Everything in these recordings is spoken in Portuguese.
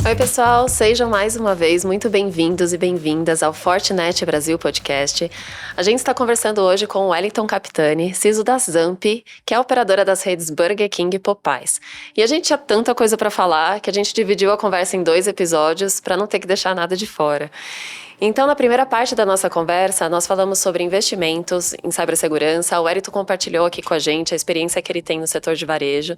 Oi, pessoal, sejam mais uma vez muito bem-vindos e bem-vindas ao Fortinet Brasil Podcast. A gente está conversando hoje com o Wellington Capitani, CISO da Zamp, que é a operadora das redes Burger King e Popeyes. E a gente tinha tanta coisa para falar que a gente dividiu a conversa em 2 episódios para não ter que deixar nada de fora. Então, na primeira parte da nossa conversa, nós falamos sobre investimentos em cibersegurança. O Wellington compartilhou aqui com a gente a experiência que ele tem no setor de varejo.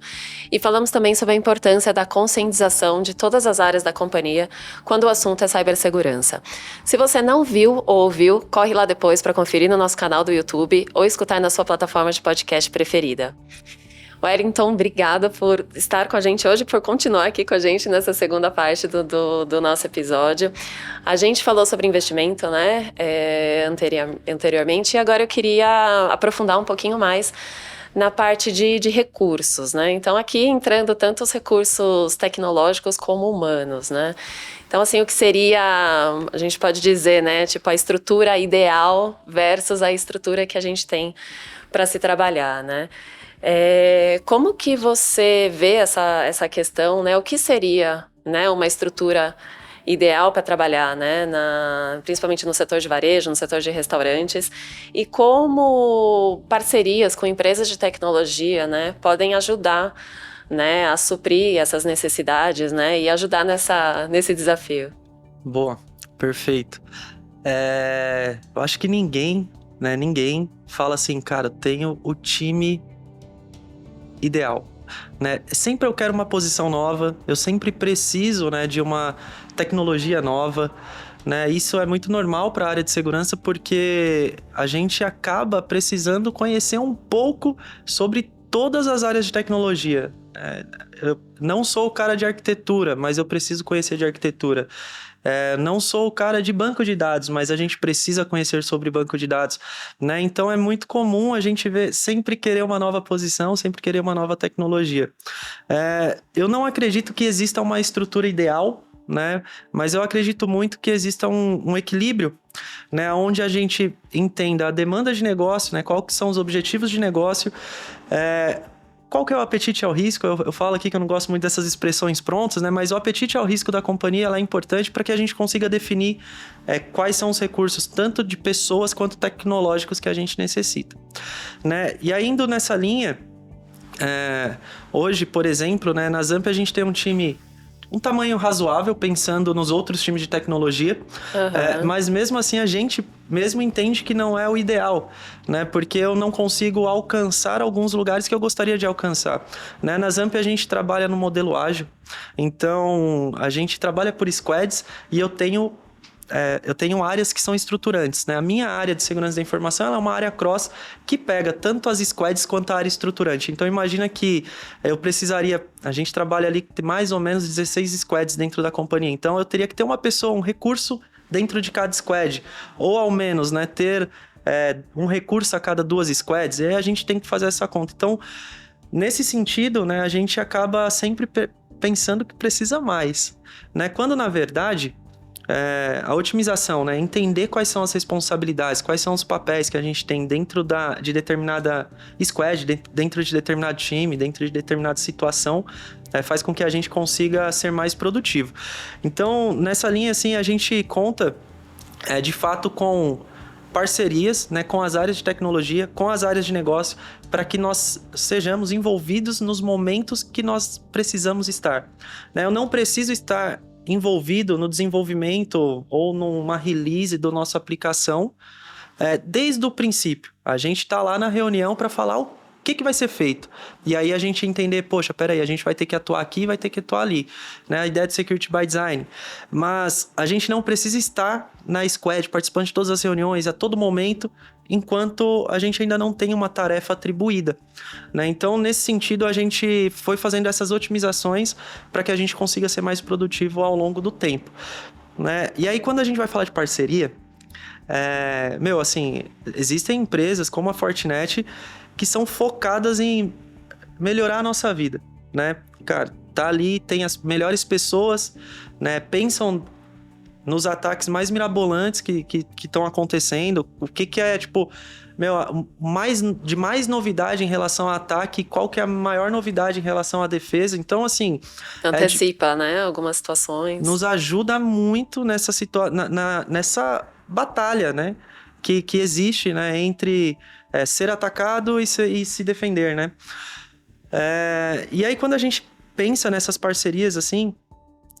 E falamos também sobre a importância da conscientização de todas as áreas da companhia quando o assunto é cibersegurança. Se você não viu ou ouviu, corre lá depois para conferir no nosso canal do YouTube ou escutar na sua plataforma de podcast preferida. Wellington, obrigada por estar com a gente hoje, por continuar aqui com a gente nessa segunda parte do nosso episódio. A gente falou sobre investimento, né, anteriormente, e agora eu queria aprofundar um pouquinho mais na parte de recursos, né? Então, aqui entrando tanto os recursos tecnológicos como humanos, né? Então, assim, o que seria, a gente pode dizer, né, tipo a estrutura ideal versus a estrutura que a gente tem para se trabalhar, né? Como que você vê essa questão, né? O que seria, né, uma estrutura ideal para trabalhar, né, principalmente no setor de varejo, no setor de restaurantes, e como parcerias com empresas de tecnologia, né, podem ajudar, né, a suprir essas necessidades, né, e ajudar nesse desafio. Boa, perfeito. Eu acho que ninguém fala assim, cara, eu tenho o time ideal, né? Sempre eu quero uma posição nova, eu sempre preciso, né, de uma tecnologia nova, né? Isso é muito normal para a área de segurança porque a gente acaba precisando conhecer um pouco sobre todas as áreas de tecnologia. Eu não sou o cara de arquitetura, mas eu preciso conhecer de arquitetura. Não sou o cara de banco de dados, mas a gente precisa conhecer sobre banco de dados, né? Então é muito comum a gente ver, sempre querer uma nova posição, sempre querer uma nova tecnologia. Eu não acredito que exista uma estrutura ideal, né? Mas eu acredito muito que exista um equilíbrio, né? Onde a gente entenda a demanda de negócio, né? Quais são os objetivos de negócio, qual que é o apetite ao risco? Eu falo aqui que eu não gosto muito dessas expressões prontas, né? Mas o apetite ao risco da companhia ela é importante para que a gente consiga definir quais são os recursos, tanto de pessoas quanto tecnológicos que a gente necessita, né? E aí, indo nessa linha, hoje, por exemplo, né, na Zamp a gente tem um tamanho razoável, pensando nos outros times de tecnologia, mas mesmo assim a gente mesmo entende que não é o ideal, né? Porque eu não consigo alcançar alguns lugares que eu gostaria de alcançar, né? Na Zamp a gente trabalha no modelo ágil, então a gente trabalha por squads e eu tenho áreas que são estruturantes, né? A minha área de segurança da informação ela é uma área cross que pega tanto as squads quanto a área estruturante. Então, imagina que a gente trabalha ali com mais ou menos 16 squads dentro da companhia. Então, eu teria que ter uma pessoa, um recurso dentro de cada squad. Ou, ao menos, né, ter um recurso a cada 2 squads. E aí a gente tem que fazer essa conta. Então, nesse sentido, né, a gente acaba sempre pensando que precisa mais, né? Quando, na verdade, a otimização, né? Entender quais são as responsabilidades, quais são os papéis que a gente tem dentro de determinada squad, dentro de determinado time, dentro de determinada situação, faz com que a gente consiga ser mais produtivo. Então, nessa linha, assim, a gente conta, de fato, com parcerias, né, com as áreas de tecnologia, com as áreas de negócio, para que nós sejamos envolvidos nos momentos que nós precisamos estar, né? Eu não preciso estar envolvido no desenvolvimento ou numa release da nossa aplicação desde o princípio. A gente está lá na reunião para falar o que vai ser feito. E aí a gente entender, poxa, peraí, a gente vai ter que atuar aqui, vai ter que atuar ali, né? A ideia de Security by Design. Mas a gente não precisa estar na squad, participando de todas as reuniões a todo momento, enquanto a gente ainda não tem uma tarefa atribuída, né? Então, nesse sentido, a gente foi fazendo essas otimizações para que a gente consiga ser mais produtivo ao longo do tempo, né? E aí, quando a gente vai falar de parceria, assim, existem empresas como a Fortinet que são focadas em melhorar a nossa vida, né? Cara, tá ali, tem as melhores pessoas, né? Pensam nos ataques mais mirabolantes que estão acontecendo, o que é, tipo, de mais novidade em relação ao ataque, qual que é a maior novidade em relação à defesa. Então, assim... Antecipa, né, algumas situações. Nos ajuda muito nessa nessa batalha, né, que existe, né, entre ser atacado e se defender, né. E aí, quando a gente pensa nessas parcerias, assim...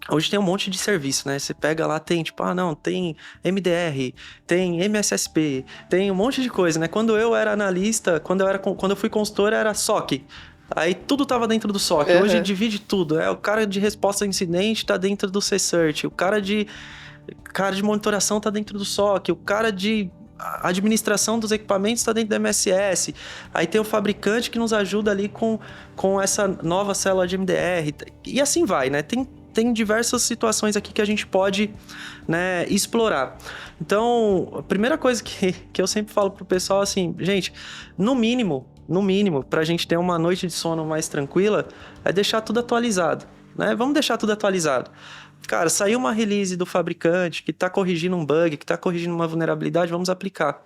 Hoje tem um monte de serviço, né? Você pega lá, tem tipo, tem MDR, tem MSSP, tem um monte de coisa, né? Quando eu era analista, quando eu fui consultor, era SOC. Aí tudo tava dentro do SOC. Uhum. Hoje divide tudo. O cara de resposta a incidente tá dentro do CSIRT. O cara de monitoração tá dentro do SOC. O cara de administração dos equipamentos está dentro da MSS. Aí tem o fabricante que nos ajuda ali com essa nova célula de MDR. E assim vai, né? Tem diversas situações aqui que a gente pode, né, explorar. Então, a primeira coisa que eu sempre falo pro pessoal, assim, gente, no mínimo, pra gente ter uma noite de sono mais tranquila, é deixar tudo atualizado, né? Vamos deixar tudo atualizado. Cara, saiu uma release do fabricante que está corrigindo um bug, que está corrigindo uma vulnerabilidade, vamos aplicar,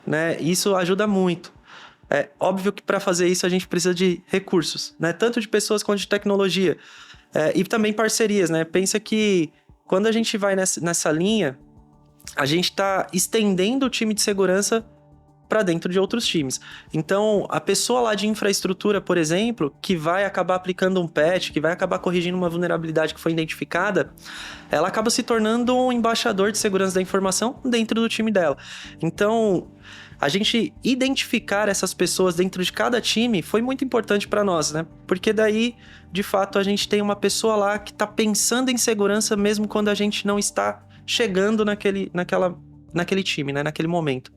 né? Isso ajuda muito. É óbvio que para fazer isso a gente precisa de recursos, né? Tanto de pessoas quanto de tecnologia. E também parcerias, né? Pensa que quando a gente vai nessa linha, a gente está estendendo o time de segurança para dentro de outros times. Então, a pessoa lá de infraestrutura, por exemplo, que vai acabar aplicando um patch, que vai acabar corrigindo uma vulnerabilidade que foi identificada, ela acaba se tornando um embaixador de segurança da informação dentro do time dela. Então, a gente identificar essas pessoas dentro de cada time foi muito importante para nós, né? Porque daí, de fato, a gente tem uma pessoa lá que está pensando em segurança mesmo quando a gente não está chegando naquele time, né? Naquele momento.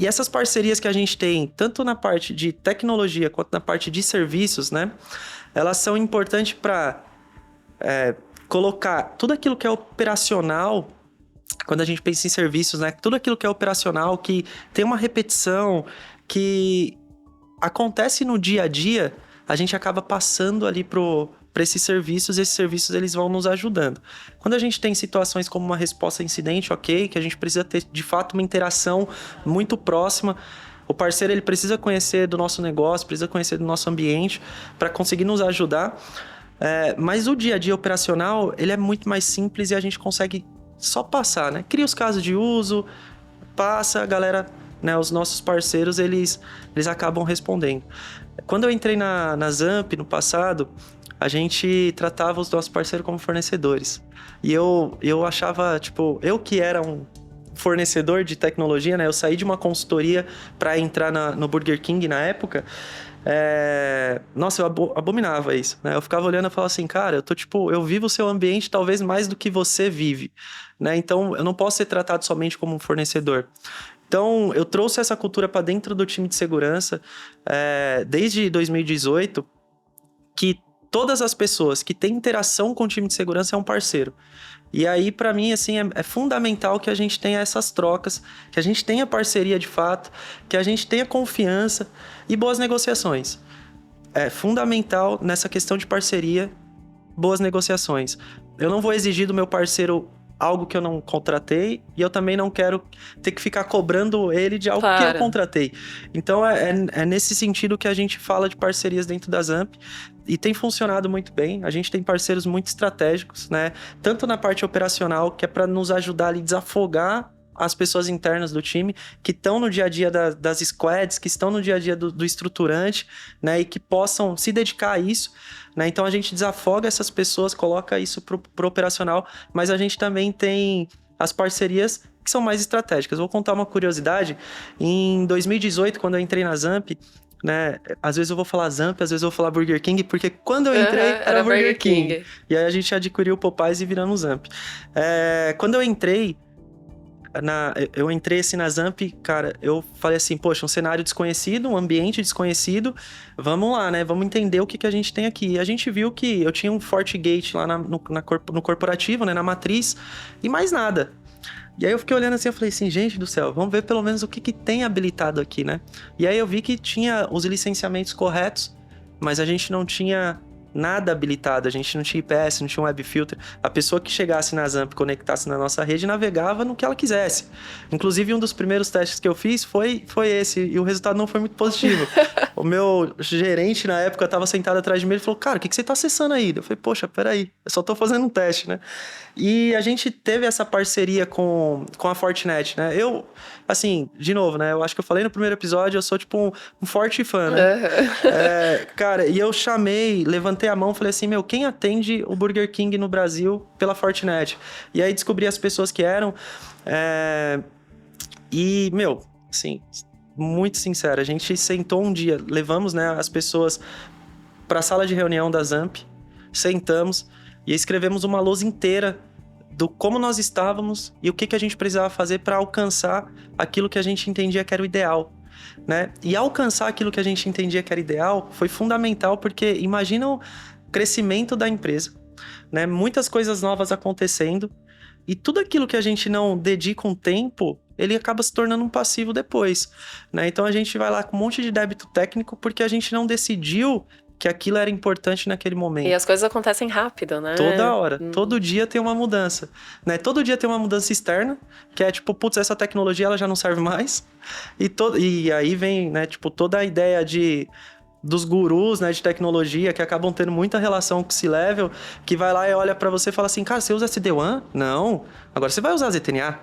E essas parcerias que a gente tem, tanto na parte de tecnologia quanto na parte de serviços, né? Elas são importantes para colocar tudo aquilo que é operacional. Quando a gente pensa em serviços, né? Tudo aquilo que é operacional, que tem uma repetição, que acontece no dia a dia, a gente acaba passando ali para esses serviços, e esses serviços eles vão nos ajudando. Quando a gente tem situações como uma resposta a incidente, ok, que a gente precisa ter de fato uma interação muito próxima, o parceiro ele precisa conhecer do nosso negócio, precisa conhecer do nosso ambiente para conseguir nos ajudar. Mas o dia a dia operacional ele é muito mais simples e a gente consegue só passar, né? Cria os casos de uso, passa, a galera, né? Os nossos parceiros, eles acabam respondendo. Quando eu entrei na Zamp no passado, a gente tratava os nossos parceiros como fornecedores. E eu achava, tipo, eu que era um fornecedor de tecnologia, né? Eu saí de uma consultoria para entrar no Burger King na época. Nossa, eu abominava isso, né? Eu ficava olhando e falava assim, cara, eu vivo o seu ambiente talvez mais do que você vive, né? Então, eu não posso ser tratado somente como um fornecedor. Então, eu trouxe essa cultura para dentro do time de segurança desde 2018, que todas as pessoas que têm interação com o time de segurança é um parceiro. E aí, para mim, assim, é fundamental que a gente tenha essas trocas, que a gente tenha parceria de fato, que a gente tenha confiança e boas negociações. É fundamental nessa questão de parceria, boas negociações. Eu não vou exigir do meu parceiro algo que eu não contratei e eu também não quero ter que ficar cobrando ele de algo que eu contratei. Então, é nesse sentido que a gente fala de parcerias dentro da Zamp. E tem funcionado muito bem. A gente tem parceiros muito estratégicos, né? Tanto na parte operacional, que é para nos ajudar ali a desafogar as pessoas internas do time, que estão no dia a dia das squads, que estão no dia a dia do estruturante, né? E que possam se dedicar a isso, né? Então a gente desafoga essas pessoas, coloca isso pro operacional, mas a gente também tem as parcerias que são mais estratégicas. Vou contar uma curiosidade. Em 2018, quando eu entrei na Zamp, né? Às vezes eu vou falar Zamp, às vezes eu vou falar Burger King, porque quando eu entrei era Burger King. E aí a gente adquiriu o Popeyes e viramos Zamp. Quando eu entrei assim na Zamp, cara, eu falei assim, poxa, um cenário desconhecido, um ambiente desconhecido, vamos lá, né? Vamos entender o que a gente tem aqui. E a gente viu que eu tinha um FortiGate lá no corporativo, né? Na matriz, e mais nada. E aí eu fiquei olhando assim, eu falei assim, gente do céu, vamos ver pelo menos o que tem habilitado aqui, né? E aí eu vi que tinha os licenciamentos corretos, mas a gente não tinha nada habilitado, a gente não tinha IPS, não tinha um web filter. A pessoa que chegasse na Zamp, conectasse na nossa rede, navegava no que ela quisesse. Inclusive, um dos primeiros testes que eu fiz foi esse, e o resultado não foi muito positivo. O meu gerente, na época, estava sentado atrás de mim, ele falou, cara, o que você está acessando aí? Eu falei, poxa, peraí, eu só estou fazendo um teste, né? E a gente teve essa parceria com a Fortinet, né? Eu, assim, de novo, né? Eu acho que eu falei no primeiro episódio, eu sou tipo um forte fã, né? Cara, e eu levantei a mão e falei assim, quem atende o Burger King no Brasil pela Fortinet? E aí descobri as pessoas que eram. E, assim, muito sincero, a gente sentou um dia, levamos, né, as pessoas para a sala de reunião da Zamp, sentamos e escrevemos uma lousa inteira do como nós estávamos e o que a gente precisava fazer para alcançar aquilo que a gente entendia que era o ideal, né? E alcançar aquilo que a gente entendia que era ideal foi fundamental, porque imagina o crescimento da empresa, né? Muitas coisas novas acontecendo e tudo aquilo que a gente não dedica um tempo, ele acaba se tornando um passivo depois, né? Então a gente vai lá com um monte de débito técnico porque a gente não decidiu que aquilo era importante naquele momento. E as coisas acontecem rápido, né? Toda hora. Todo dia tem uma mudança, né? Todo dia tem uma mudança externa, que é tipo, putz, essa tecnologia ela já não serve mais. E aí vem, né, tipo, toda a ideia dos gurus, né, de tecnologia, que acabam tendo muita relação com o C-Level, que vai lá e olha pra você e fala assim, cara, você usa SD-WAN? Não. Agora você vai usar ZTNA.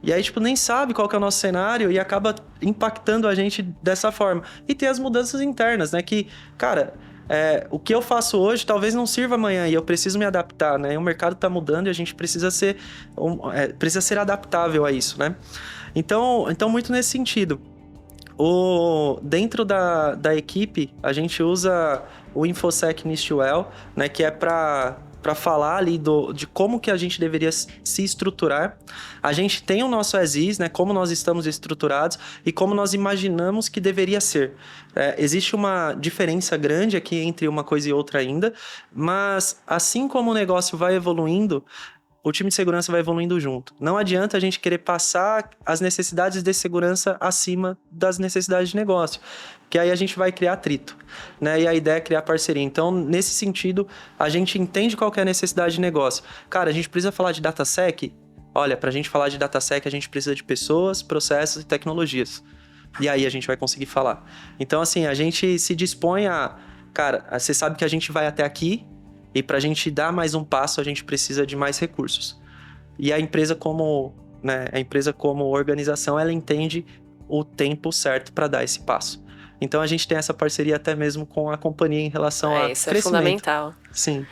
E aí, tipo, nem sabe qual que é o nosso cenário e acaba impactando a gente dessa forma. E tem as mudanças internas, né? Que, cara, o que eu faço hoje talvez não sirva amanhã e eu preciso me adaptar, né? O mercado tá mudando e a gente precisa ser adaptável a isso, né? Então muito nesse sentido. Dentro da equipe, a gente usa o InfoSec NIST-WELL, né? Que é para falar ali de como que a gente deveria se estruturar. A gente tem o nosso as-is, né? Como nós estamos estruturados e como nós imaginamos que deveria ser. Existe uma diferença grande aqui entre uma coisa e outra ainda, mas assim como o negócio vai evoluindo, o time de segurança vai evoluindo junto. Não adianta a gente querer passar as necessidades de segurança acima das necessidades de negócio, que aí a gente vai criar atrito, né? E a ideia é criar parceria. Então, nesse sentido, a gente entende qual que é a necessidade de negócio. Cara, a gente precisa falar de DataSec? Olha, para a gente falar de DataSec, a gente precisa de pessoas, processos e tecnologias. E aí a gente vai conseguir falar. Então, assim, a gente se dispõe cara, você sabe que a gente vai até aqui, e para a gente dar mais um passo, a gente precisa de mais recursos. E a empresa como organização, ela entende o tempo certo para dar esse passo. Então a gente tem essa parceria até mesmo com a companhia em relação a isso crescimento. É fundamental. Sim.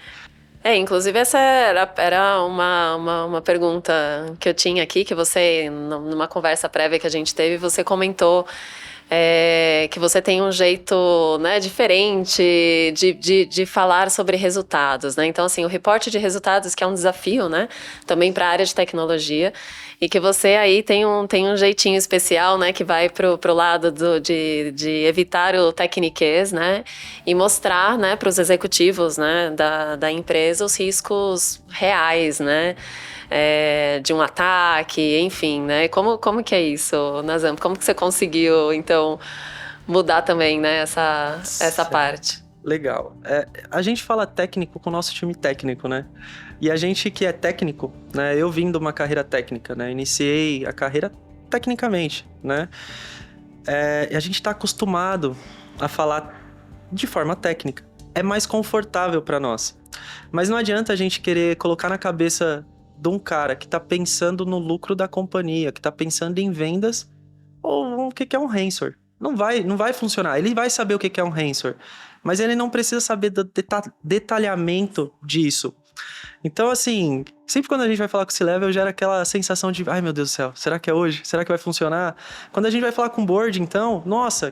Inclusive essa era uma pergunta que eu tinha aqui, que você, numa conversa prévia que a gente teve, você comentou que você tem um jeito, né, diferente de falar sobre resultados, né? Então, assim, o reporte de resultados, que é um desafio, né, também para a área de tecnologia, e que você aí tem um jeitinho especial, né, que vai pro lado de evitar o tecniquez, né, e mostrar, né, para os executivos, né, da empresa os riscos reais, né, de um ataque, enfim, né? Como que é isso, Nazamp? Como que você conseguiu, então, mudar também, né, essa parte? Legal. A gente fala técnico com o nosso time técnico, né? E a gente que é técnico, né? Eu vim de uma carreira técnica, né? Iniciei a carreira tecnicamente, né? A gente está acostumado a falar de forma técnica. É mais confortável para nós. Mas não adianta a gente querer colocar na cabeça de um cara que está pensando no lucro da companhia, que está pensando em vendas, ou o que é um ransomware. Não vai funcionar. Ele vai saber o que é um ransomware, mas ele não precisa saber do detalhamento disso. Então, assim, sempre quando a gente vai falar com o C-Level, gera aquela sensação de, ai meu Deus do céu, será que é hoje? Será que vai funcionar? Quando a gente vai falar com o board, então, nossa,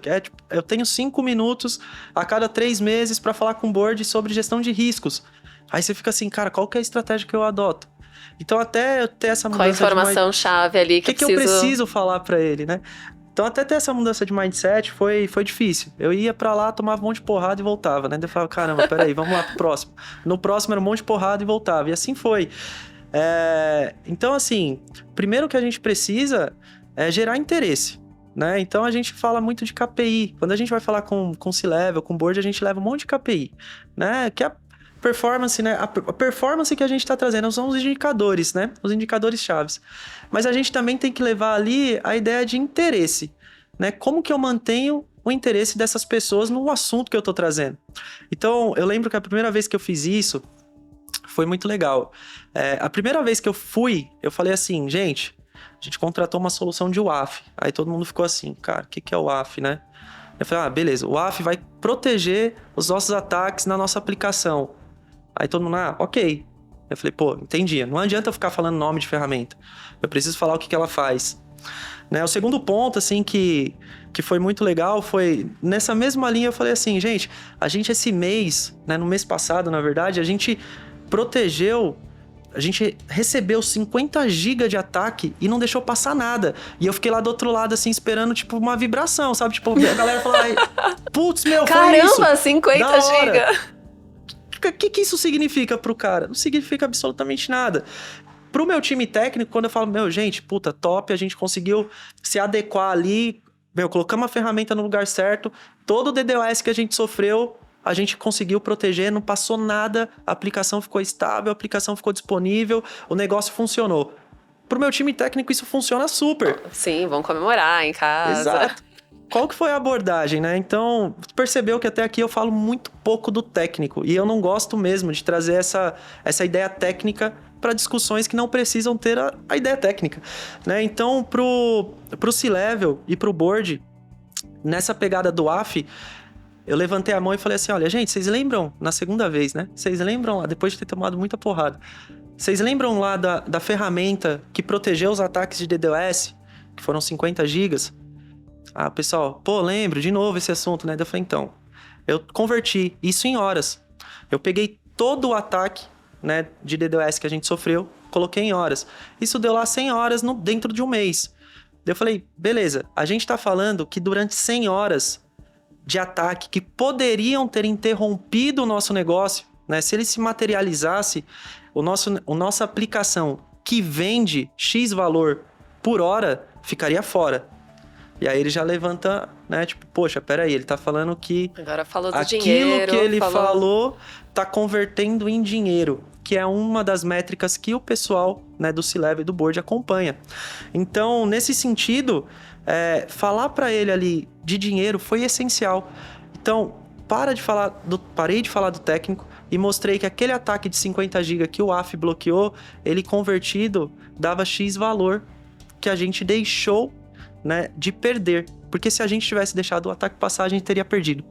eu tenho 5 minutos a cada 3 meses para falar com o board sobre gestão de riscos. Aí você fica assim, cara, qual que é a estratégia que eu adoto? Então, até eu ter essa mudança qual a informação-chave ali que eu preciso falar para ele, né? Então, até ter essa mudança de mindset foi difícil. Eu ia pra lá, tomava um monte de porrada e voltava, né? Daí eu falava, caramba, peraí, vamos lá pro próximo. No próximo era um monte de porrada e voltava. E assim foi. Então, assim, primeiro que a gente precisa é gerar interesse, né? Então a gente fala muito de KPI. Quando a gente vai falar com C-Level, com Board, a gente leva um monte de KPI, né? Que é a performance, né? A performance que a gente está trazendo são os indicadores, né? Os indicadores chaves. Mas a gente também tem que levar ali a ideia de interesse, né? Como que eu mantenho o interesse dessas pessoas no assunto que eu estou trazendo? Então, eu lembro que a primeira vez que eu fiz isso foi muito legal. A primeira vez que eu fui, eu falei assim, gente, a gente contratou uma solução de WAF. Aí todo mundo ficou assim, cara, o que é o WAF, né? Eu falei, beleza, o WAF vai proteger os nossos ataques na nossa aplicação. Aí todo mundo, ok. Eu falei, pô, entendi. Não adianta eu ficar falando nome de ferramenta. Eu preciso falar o que ela faz. Né? O segundo ponto, assim, que foi muito legal foi... Nessa mesma linha eu falei assim, gente, a gente esse mês, né, no mês passado, na verdade, a gente protegeu... A gente recebeu 50 GB de ataque e não deixou passar nada. E eu fiquei lá do outro lado, assim, esperando, tipo, uma vibração, sabe? Tipo, a galera falar, putz, meu, foi isso. Caramba, 50 GB! O que isso significa pro cara? Não significa absolutamente nada. Pro meu time técnico, quando eu falo, gente, puta, top, a gente conseguiu se adequar ali, colocamos a ferramenta no lugar certo, todo o DDoS que a gente sofreu, a gente conseguiu proteger, não passou nada, a aplicação ficou estável, a aplicação ficou disponível, o negócio funcionou. Pro meu time técnico, isso funciona super. Sim, vão comemorar em casa. Exato. Qual que foi a abordagem, né? Então, percebeu que até aqui eu falo muito pouco do técnico. E eu não gosto mesmo de trazer essa ideia técnica para discussões que não precisam ter a ideia técnica, né? Então, pro C-Level e pro Board, nessa pegada do AF, eu levantei a mão e falei assim, olha, gente, vocês lembram, na segunda vez, né? Vocês lembram lá, depois de ter tomado muita porrada, vocês lembram lá da ferramenta que protegeu os ataques de DDoS, que foram 50 gigas? Pessoal, lembro, de novo esse assunto, né? Eu falei, então, eu converti isso em horas. Eu peguei todo o ataque, né, de DDoS que a gente sofreu, coloquei em horas. Isso deu lá 100 horas dentro de um mês. Eu falei, beleza, a gente tá falando que durante 100 horas de ataque que poderiam ter interrompido o nosso negócio, né? Se ele se materializasse, nossa aplicação que vende X valor por hora ficaria fora. E aí ele já levanta, né? Tipo, poxa, peraí, ele tá falando que... Agora falou do aquilo dinheiro. Que ele falou tá convertendo em dinheiro, que é uma das métricas que o pessoal, né, do C-Level e do Board acompanha. Então, nesse sentido, falar para ele ali de dinheiro foi essencial. Então, parei de falar do técnico e mostrei que aquele ataque de 50 GB que o AF bloqueou, ele convertido dava X valor que a gente deixou, né, de perder. Porque se a gente tivesse deixado o ataque passar, a gente teria perdido.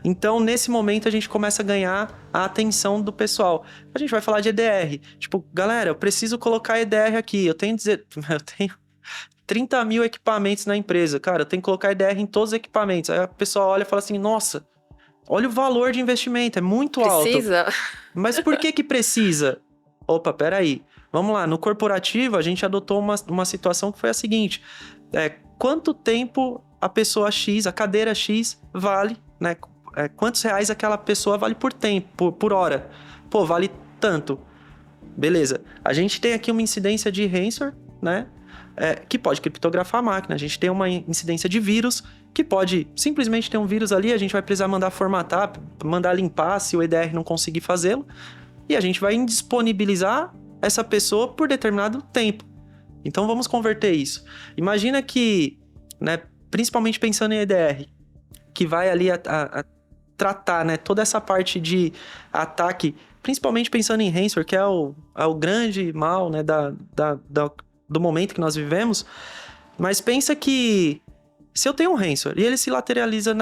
Então, nesse momento, a gente começa a ganhar a atenção do pessoal. A gente vai falar de EDR. Tipo, galera, eu preciso colocar EDR aqui. Eu tenho 30 mil equipamentos na empresa. Cara, eu tenho que colocar EDR em todos os equipamentos. Aí a pessoa olha e fala assim, nossa, olha o valor de investimento, é muito alto. Precisa. Mas por que precisa? Opa, peraí. Vamos lá, no corporativo, a gente adotou uma situação que foi a seguinte... quanto tempo a pessoa X, a cadeira X vale, né? Quantos reais aquela pessoa vale por tempo, por hora? Vale tanto. Beleza. A gente tem aqui uma incidência de ransomware, né? Que pode criptografar a máquina. A gente tem uma incidência de vírus, que pode simplesmente ter um vírus ali, a gente vai precisar mandar formatar, mandar limpar se o EDR não conseguir fazê-lo. E a gente vai indisponibilizar essa pessoa por determinado tempo. Então, vamos converter isso. Imagina que, né, principalmente pensando em EDR, que vai ali a tratar, né, toda essa parte de ataque, principalmente pensando em ransomware, que é o grande mal, né, do momento que nós vivemos. Mas pensa que se eu tenho um ransomware e ele se lateraliza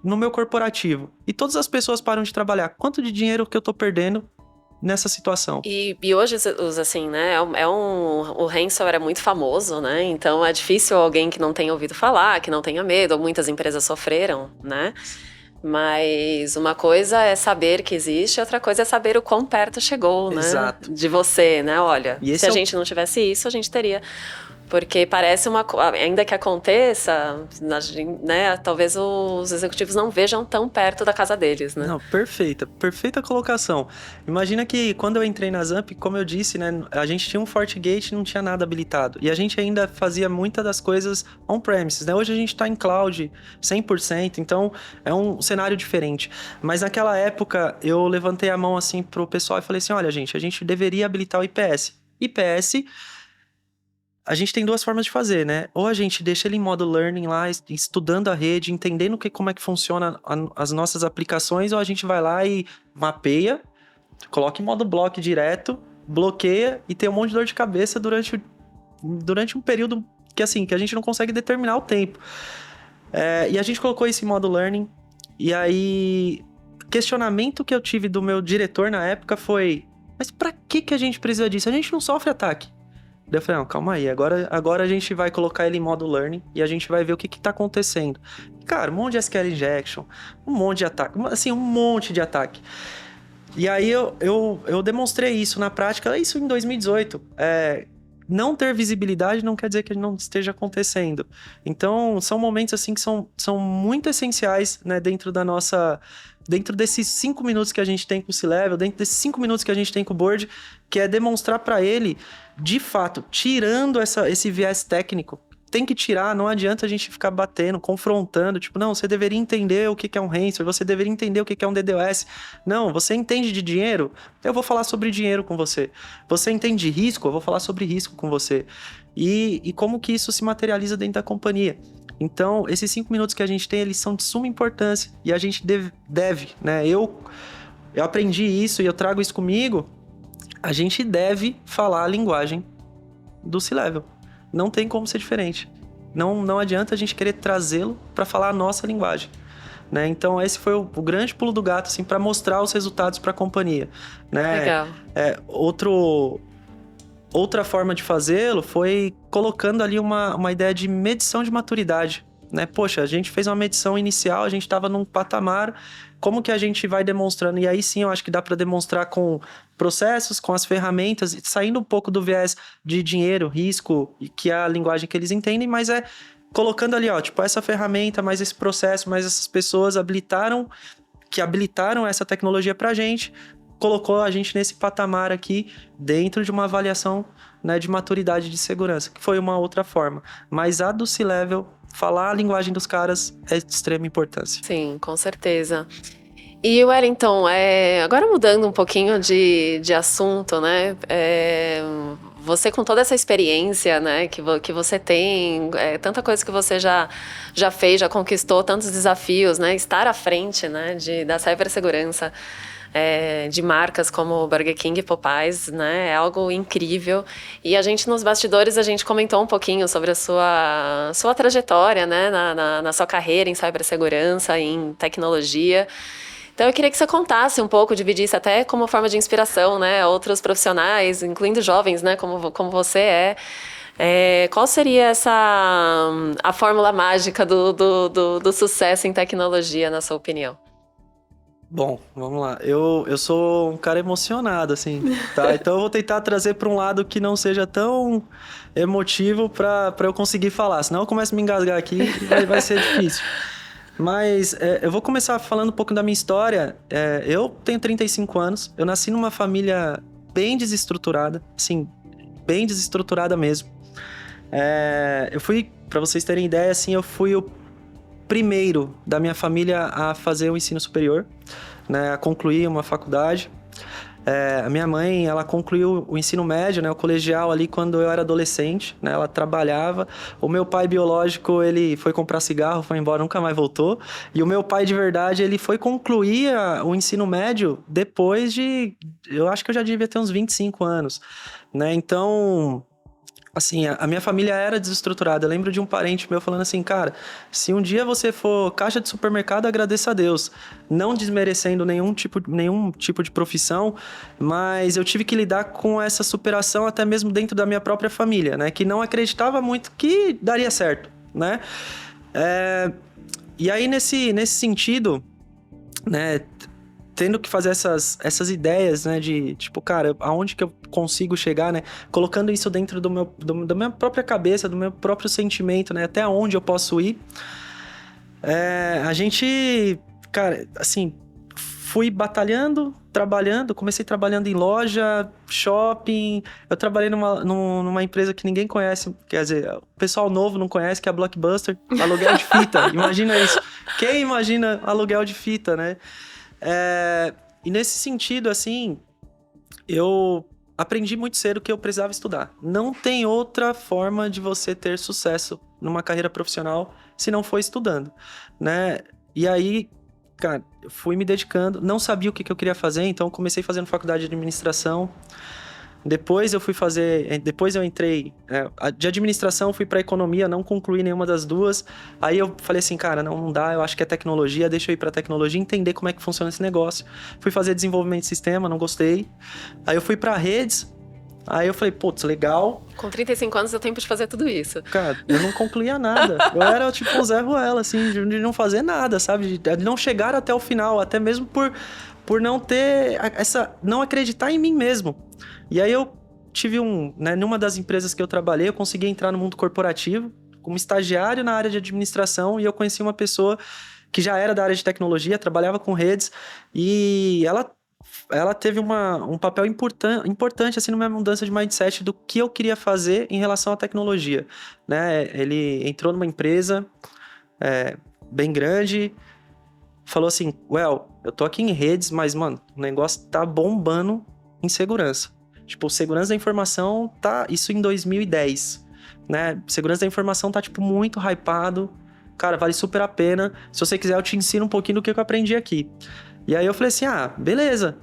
no meu corporativo e todas as pessoas param de trabalhar, quanto de dinheiro que eu tô perdendo nessa situação? E hoje, assim, né, o ransomware é muito famoso, né, então é difícil alguém que não tenha ouvido falar, que não tenha medo, ou muitas empresas sofreram, né, mas uma coisa é saber que existe, outra coisa é saber o quão perto chegou, né, Exato. de você, né, olha, se a gente não tivesse isso, a gente teria Porque parece ainda que aconteça, né, talvez os executivos não vejam tão perto da casa deles, né? Não, perfeita colocação. Imagina que quando eu entrei na Zamp, como eu disse, né, a gente tinha um FortiGate e não tinha nada habilitado. E a gente ainda fazia muitas das coisas on-premises, né? Hoje a gente está em cloud 100%, então é um cenário diferente. Mas naquela época, eu levantei a mão assim pro pessoal e falei assim, olha gente, a gente deveria habilitar o IPS. IPS... A gente tem duas formas de fazer, né? Ou a gente deixa ele em modo learning lá, estudando a rede, entendendo como é que funciona as nossas aplicações, ou a gente vai lá e mapeia, coloca em modo block direto, bloqueia e tem um monte de dor de cabeça durante um período que a gente não consegue determinar o tempo. E a gente colocou isso em modo learning, e aí questionamento que eu tive do meu diretor na época foi, mas pra que a gente precisa disso? A gente não sofre ataque. Daí eu falei, não, calma aí, agora a gente vai colocar ele em modo learning e a gente vai ver o que tá acontecendo. Cara, um monte de SQL injection, um monte de ataque, assim, um monte de ataque. E aí eu demonstrei isso na prática, isso em 2018. Não ter visibilidade não quer dizer que não esteja acontecendo. Então, são momentos assim que são muito essenciais, né, dentro desses 5 minutos que a gente tem com o C-Level, dentro desses 5 minutos que a gente tem com o board, que é demonstrar para ele, de fato, tirando esse viés técnico, tem que tirar, não adianta a gente ficar batendo, confrontando, tipo, não, você deveria entender o que é um ransomware, você deveria entender o que é um DDoS. Não, você entende de dinheiro? Eu vou falar sobre dinheiro com você. Você entende de risco? Eu vou falar sobre risco com você. E como que isso se materializa dentro da companhia. Então, esses 5 minutos que a gente tem, eles são de suma importância e a gente deve, né? Eu aprendi isso e eu trago isso comigo. A gente deve falar a linguagem do C-Level. Não tem como ser diferente. Não adianta a gente querer trazê-lo para falar a nossa linguagem, né? Então esse foi o grande pulo do gato, assim, para mostrar os resultados para a companhia, né? Legal. Outra forma de fazê-lo foi colocando ali uma ideia de medição de maturidade, né? Poxa, a gente fez uma medição inicial, a gente estava num patamar, como que a gente vai demonstrando? E aí sim, eu acho que dá para demonstrar com processos, com as ferramentas, saindo um pouco do viés de dinheiro, risco, que é a linguagem que eles entendem, mas colocando ali, ó, tipo, essa ferramenta, mais esse processo, mais essas pessoas habilitaram essa tecnologia pra gente, colocou a gente nesse patamar aqui, dentro de uma avaliação, né, de maturidade de segurança, que foi uma outra forma. Mas a do C-Level, falar a linguagem dos caras é de extrema importância. Sim, com certeza. E Wellington, agora mudando um pouquinho de assunto, né? Você com toda essa experiência, né, que você tem, tanta coisa que você já fez, já conquistou, tantos desafios, né? Estar à frente, né, da cibersegurança, de marcas como Burger King e Popeyes, né? É algo incrível. E a gente, nos bastidores, a gente comentou um pouquinho sobre a sua trajetória, né? Na sua carreira em cibersegurança, em tecnologia. Então, eu queria que você contasse um pouco, dividisse até como forma de inspiração, né? A outros profissionais, incluindo jovens, né? Como você é. Qual seria a fórmula mágica do sucesso em tecnologia, na sua opinião? Bom, vamos lá. Eu sou um cara emocionado, assim, tá? Então eu vou tentar trazer para um lado que não seja tão emotivo para eu conseguir falar. Senão eu começo a me engasgar aqui e vai ser difícil. Mas eu vou começar falando um pouco da minha história. Eu tenho 35 anos. Eu nasci numa família bem desestruturada. Assim, bem desestruturada mesmo. Eu fui, para vocês terem ideia, assim, eu fui o primeiro da minha família a fazer o ensino superior, né, a concluir uma faculdade. A minha mãe, ela concluiu o ensino médio, né, o colegial ali quando eu era adolescente, né, ela trabalhava. O meu pai biológico, ele foi comprar cigarro, foi embora, nunca mais voltou. E o meu pai de verdade, ele foi concluir o ensino médio depois eu acho que eu já devia ter uns 25 anos, né, então... Assim, a minha família era desestruturada. Eu lembro de um parente meu falando assim, cara, se um dia você for caixa de supermercado, agradeça a Deus. Não desmerecendo nenhum tipo de profissão, mas eu tive que lidar com essa superação até mesmo dentro da minha própria família, né? Que não acreditava muito que daria certo, né? E aí, nesse sentido, né? tendo que fazer essas ideias, né, de tipo, cara, aonde que eu consigo chegar, né, colocando isso dentro da minha própria cabeça, do meu próprio sentimento, né, até onde eu posso ir. A gente, cara, assim, fui batalhando, trabalhando, comecei trabalhando em loja, shopping, eu trabalhei numa empresa que ninguém conhece, quer dizer, o pessoal novo não conhece, que é a Blockbuster, aluguel de fita, imagina isso. Quem imagina aluguel de fita, né? E nesse sentido, assim, eu aprendi muito cedo que eu precisava estudar. Não tem outra forma de você ter sucesso numa carreira profissional se não for estudando, né? E aí, cara, eu fui me dedicando, não sabia o que eu queria fazer, então comecei fazendo faculdade de administração. Depois eu entrei de administração, fui para economia, não concluí nenhuma das duas. Aí eu falei assim, cara, não dá, eu acho que é tecnologia, deixa eu ir para tecnologia, entender como é que funciona esse negócio. Fui fazer desenvolvimento de sistema, não gostei. Aí eu fui para redes, aí eu falei, putz, legal. Com 35 anos, deu tempo de fazer tudo isso. Cara, eu não concluía nada. Eu era tipo o Zé Ruela, assim, de não fazer nada, sabe? De não chegar até o final, até mesmo por não ter não acreditar em mim mesmo. E aí eu tive numa das empresas que eu trabalhei, eu consegui entrar no mundo corporativo como estagiário na área de administração e eu conheci uma pessoa que já era da área de tecnologia, trabalhava com redes e ela teve um papel importante assim, numa mudança de mindset do que eu queria fazer em relação à tecnologia, né? Ele entrou numa empresa bem grande, falou assim, eu tô aqui em redes, mas, mano, o negócio tá bombando em segurança. Tipo, segurança da informação tá... Isso em 2010, né? Segurança da informação tá, tipo, muito hypado. Cara, vale super a pena. Se você quiser, eu te ensino um pouquinho do que eu aprendi aqui. E aí eu falei assim, beleza.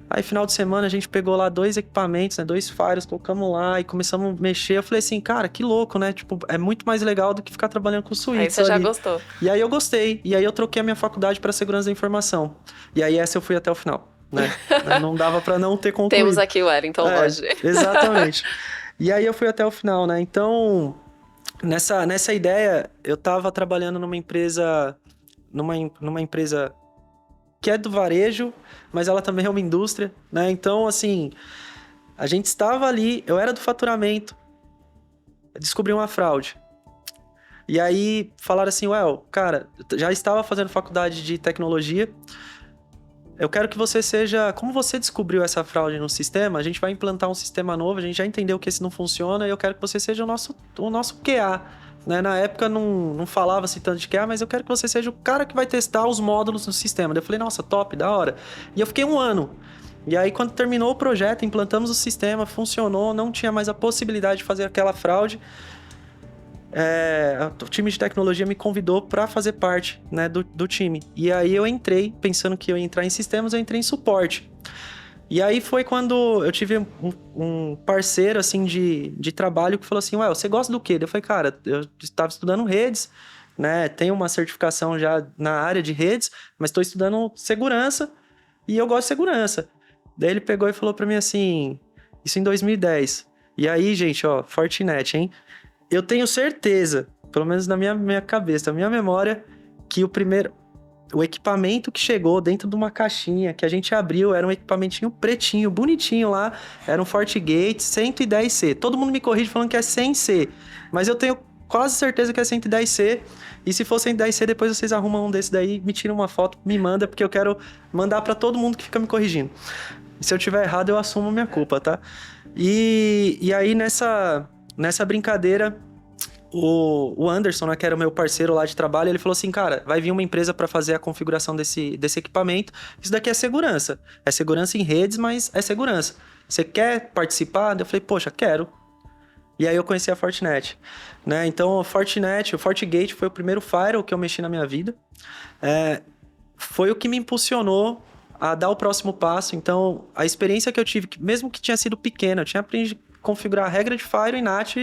Aí, final de semana, a gente pegou lá 2 equipamentos, né? 2 firewalls, colocamos lá e começamos a mexer. Eu falei assim, cara, que louco, né? Tipo, é muito mais legal do que ficar trabalhando com suítes. Aí você já gostou. E aí eu gostei. E aí eu troquei a minha faculdade para segurança da informação. E aí essa eu fui até o final, né? Não dava para não ter concluído. Temos aqui o Wellington hoje. Exatamente. E aí eu fui até o final, né? Então, nessa ideia, eu tava trabalhando numa empresa que é do varejo, mas ela também é uma indústria, né? Então, assim, a gente estava ali, eu era do faturamento, descobri uma fraude. E aí falaram assim, cara, já estava fazendo faculdade de tecnologia, eu quero que você seja... Como você descobriu essa fraude no sistema, a gente vai implantar um sistema novo, a gente já entendeu que esse não funciona, e eu quero que você seja o nosso QA. Né? Na época não falava-se tanto de QA, mas eu quero que você seja o cara que vai testar os módulos no sistema. Daí eu falei, nossa, top, da hora. E eu fiquei 1 ano. E aí, quando terminou o projeto, implantamos o sistema, funcionou, não tinha mais a possibilidade de fazer aquela fraude. O time de tecnologia me convidou para fazer parte, né, do time. E aí eu entrei, pensando que eu ia entrar em sistemas, eu entrei em suporte. E aí foi quando eu tive um parceiro, assim, de trabalho que falou assim, você gosta do quê? Eu falei, cara, eu estava estudando redes, né? Tenho uma certificação já na área de redes, mas estou estudando segurança e eu gosto de segurança. Daí ele pegou e falou para mim assim, isso em 2010. E aí, gente, Fortinet, hein? Eu tenho certeza, pelo menos na minha cabeça, na minha memória, que o equipamento que chegou dentro de uma caixinha que a gente abriu era um equipamentinho pretinho, bonitinho lá. Era um FortiGate 110C. Todo mundo me corrige falando que é 100C. Mas eu tenho quase certeza que é 110C. E se for 110C, depois vocês arrumam um desse daí, me tiram uma foto, me manda, porque eu quero mandar para todo mundo que fica me corrigindo. E se eu tiver errado, eu assumo minha culpa, tá? E aí, nessa brincadeira... O Anderson, né, que era o meu parceiro lá de trabalho, ele falou assim, cara, vai vir uma empresa para fazer a configuração desse equipamento. Isso daqui é segurança. É segurança em redes, mas é segurança. Você quer participar? Eu falei, poxa, quero. E aí eu conheci a Fortinet, né? Então, o FortiGate foi o primeiro firewall que eu mexi na minha vida. Foi o que me impulsionou a dar o próximo passo. Então, a experiência que eu tive, mesmo que tinha sido pequena, eu tinha aprendido configurar a regra de Firewall e NAT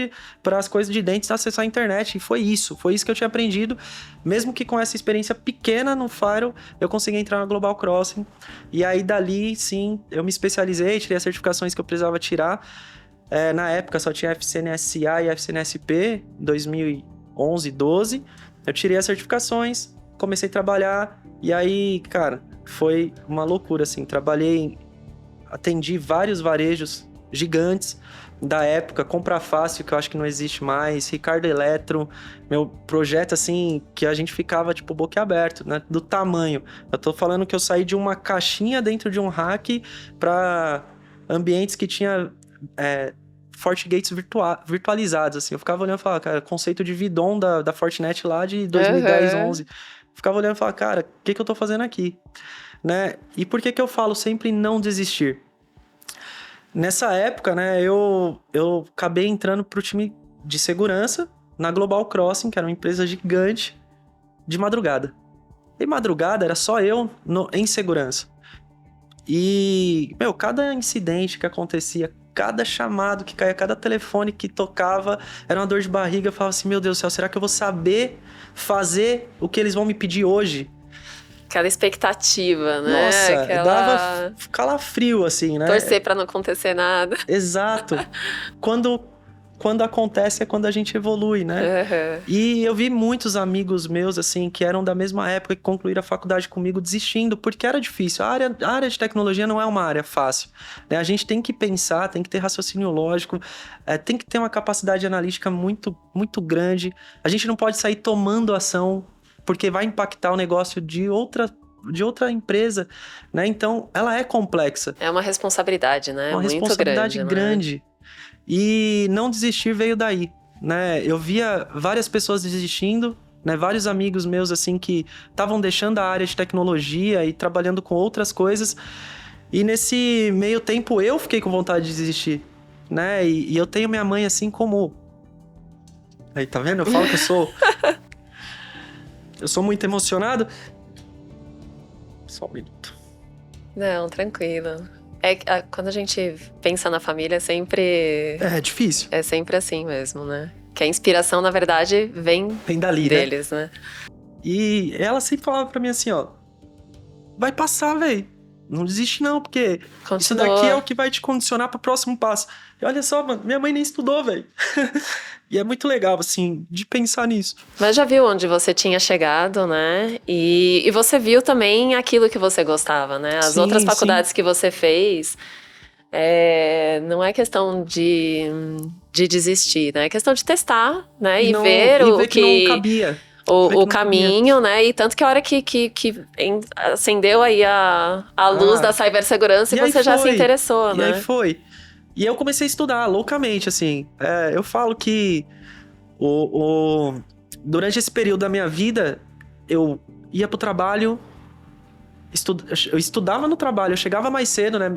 para as coisas de dentro acessar a internet. E foi isso que eu tinha aprendido. Mesmo que com essa experiência pequena no Firewall, eu consegui entrar no Global Crossing. E aí, dali, sim, eu me especializei, tirei as certificações que eu precisava tirar. Na época, só tinha FCNSA e FCNSP, 2011, 12. Eu tirei as certificações, comecei a trabalhar. E aí, cara, foi uma loucura, assim. Atendi vários varejos gigantes da época, Compra Fácil, que eu acho que não existe mais, Ricardo Eletro, meu projeto, assim, que a gente ficava, tipo, boquiaberto, né? Do tamanho. Eu tô falando que eu saí de uma caixinha dentro de um rack para ambientes que tinha FortiGates virtualizados, assim. Eu ficava olhando e falava, cara, conceito de VDOM da Fortinet lá de 2010, 11. Ficava olhando e falava, cara, o que eu tô fazendo aqui? Né? E por que eu falo sempre não desistir? Nessa época, né, eu acabei entrando pro time de segurança na Global Crossing, que era uma empresa gigante, de madrugada. E madrugada era só eu em segurança. E, cada incidente que acontecia, cada chamado que caía, cada telefone que tocava, era uma dor de barriga. Eu falava assim, meu Deus do céu, será que eu vou saber fazer o que eles vão me pedir hoje? Aquela expectativa, né? Nossa, dava calafrio, assim, né? Torcer pra não acontecer nada. Exato. Quando acontece é quando a gente evolui, né? Uhum. E eu vi muitos amigos meus, assim, que eram da mesma época, que concluíram a faculdade comigo, desistindo, porque era difícil. A área de tecnologia não é uma área fácil, né? A gente tem que pensar, tem que ter raciocínio lógico, tem que ter uma capacidade analítica muito, muito grande. A gente não pode sair tomando ação porque vai impactar o negócio de outra empresa, né? Então, ela é complexa. É uma responsabilidade, né? Uma muito responsabilidade grande. Né? E não desistir veio daí, né? Eu via várias pessoas desistindo, né? Vários amigos meus, assim, que estavam deixando a área de tecnologia e trabalhando com outras coisas. E nesse meio tempo, eu fiquei com vontade de desistir, né? E eu tenho minha mãe, assim, como... Aí, tá vendo? Eu falo que eu sou... Eu sou muito emocionado. Só um minuto. Não, tranquilo. Quando a gente pensa na família, é sempre... É difícil. É sempre assim mesmo, né? Que a inspiração, na verdade, vem dali, deles, né? E ela sempre falava pra mim assim, ó... Vai passar, velho. Não desiste não, porque Continua. Isso daqui é o que vai te condicionar pro próximo passo. E olha só, mano, minha mãe nem estudou, velho. E é muito legal, assim, de pensar nisso. Mas já viu onde você tinha chegado, né? E você viu também aquilo que você gostava, né? As outras faculdades que você fez, não é questão de desistir, né? É questão de testar, né? E ver o que não cabia. O caminho, né? E tanto que a hora que acendeu aí a luz da cibersegurança e você já se interessou, né? E aí foi. E eu comecei a estudar loucamente, assim. Eu falo que durante esse período da minha vida, eu ia pro trabalho, eu estudava no trabalho, eu chegava mais cedo, né?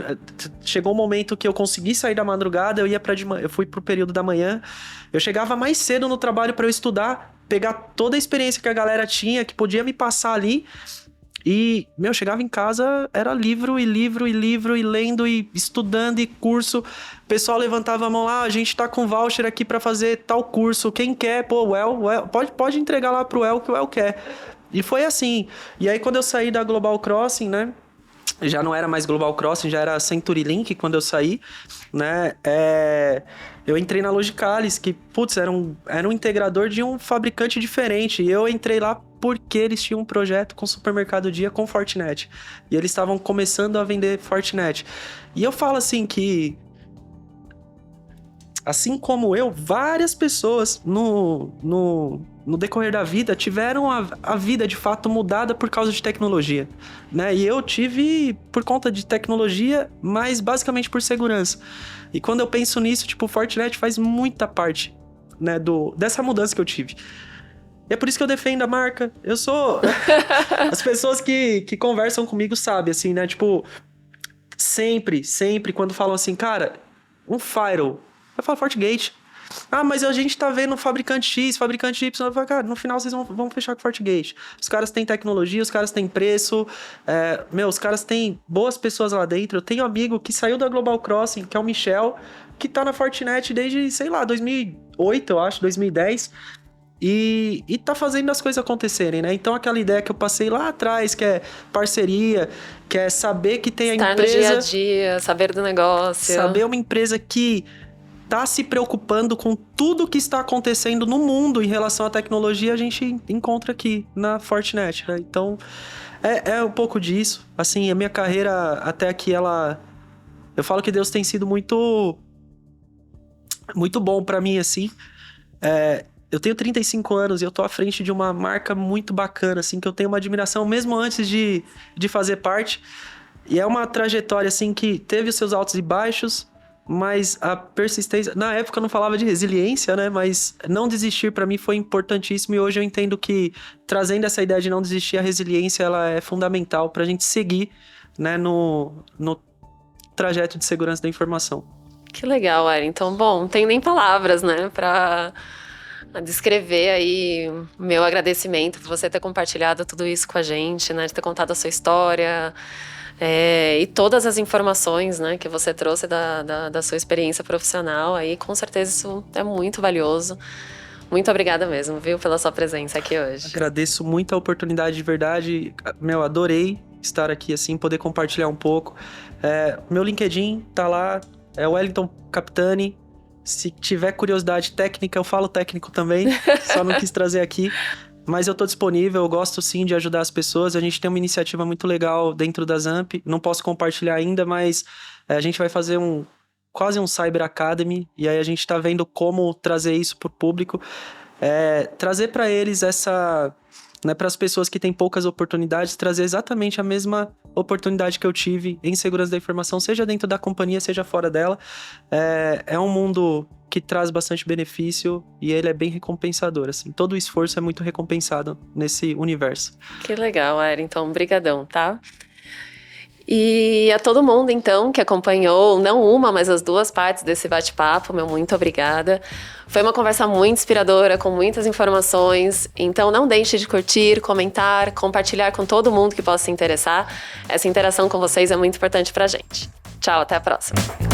Chegou um momento que eu consegui sair da madrugada, eu fui pro período da manhã, eu chegava mais cedo no trabalho para eu estudar, pegar toda a experiência que a galera tinha, que podia me passar ali. E, chegava em casa, era livro, e lendo, e estudando, e curso. O pessoal levantava a mão lá, a gente tá com voucher aqui pra fazer tal curso. Quem quer? Pô, o El, pode entregar lá pro El, que o El quer. E foi assim. E aí, quando eu saí da Global Crossing, né? Já não era mais Global Crossing, já era CenturyLink quando eu saí, né? Eu entrei na Logicalis, que, putz, era um integrador de um fabricante diferente. E eu entrei lá porque eles tinham um projeto com Supermercado Dia com Fortinet. E eles estavam começando a vender Fortinet. E eu falo assim que, assim como eu, várias pessoas no decorrer da vida tiveram a vida de fato mudada por causa de tecnologia, né? E eu tive por conta de tecnologia, mas basicamente por segurança. E quando eu penso nisso, tipo, o Fortinet faz muita parte, né, dessa mudança que eu tive. E é por isso que eu defendo a marca. Eu sou... As pessoas que conversam comigo sabem, assim, né? Tipo, sempre, quando falam assim, cara, um firewall, eu falo FortiGate. Ah, mas a gente tá vendo fabricante X, fabricante Y. Eu falo, cara, no final vocês vão fechar com o FortiGate. Os caras têm tecnologia, os caras têm preço. Os caras têm boas pessoas lá dentro. Eu tenho um amigo que saiu da Global Crossing, que é o Michel, que tá na Fortinet desde, sei lá, 2008, eu acho, 2010. E tá fazendo as coisas acontecerem, né? Então, aquela ideia que eu passei lá atrás, que é parceria, que é saber que tem a empresa... Estar no dia a dia, saber do negócio. Saber uma empresa que tá se preocupando com tudo que está acontecendo no mundo em relação à tecnologia, a gente encontra aqui na Fortinet, né? Então, é um pouco disso. Assim, a minha carreira até aqui, eu falo que Deus tem sido muito bom pra mim, assim. Eu tenho 35 anos e eu tô à frente de uma marca muito bacana, assim, que eu tenho uma admiração mesmo antes de fazer parte. E é uma trajetória, assim, que teve os seus altos e baixos, mas a persistência... Na época eu não falava de resiliência, né? Mas não desistir pra mim foi importantíssimo e hoje eu entendo que, trazendo essa ideia de não desistir, a resiliência ela é fundamental pra gente seguir, né, no trajeto de segurança da informação. Que legal, Wellington. Bom, não tenho nem palavras, né, pra descrever aí meu agradecimento por você ter compartilhado tudo isso com a gente, né, de ter contado a sua história, e todas as informações, né, que você trouxe da sua experiência profissional. Aí, com certeza isso é muito valioso. Muito obrigada mesmo, viu, pela sua presença aqui hoje. Agradeço muito a oportunidade, de verdade. Adorei estar aqui, assim, poder compartilhar um pouco. Meu LinkedIn tá lá, é Wellington Capitani. Se tiver curiosidade técnica, eu falo técnico também, só não quis trazer aqui. Mas eu tô disponível, eu gosto sim de ajudar as pessoas. A gente tem uma iniciativa muito legal dentro da Zamp. Não posso compartilhar ainda, mas a gente vai fazer quase um Cyber Academy. E aí a gente tá vendo como trazer isso pro público. Trazer para eles né, para as pessoas que têm poucas oportunidades, trazer exatamente a mesma oportunidade que eu tive em segurança da informação, seja dentro da companhia, seja fora dela. É um mundo que traz bastante benefício e ele é bem recompensador, assim. Todo o esforço é muito recompensado nesse universo. Que legal, Wellington. Brigadão, tá? E a todo mundo, então, que acompanhou não uma, mas as duas partes desse bate-papo, meu muito obrigada. Foi uma conversa muito inspiradora, com muitas informações. Então, não deixe de curtir, comentar, compartilhar com todo mundo que possa se interessar. Essa interação com vocês é muito importante pra gente. Tchau, até a próxima.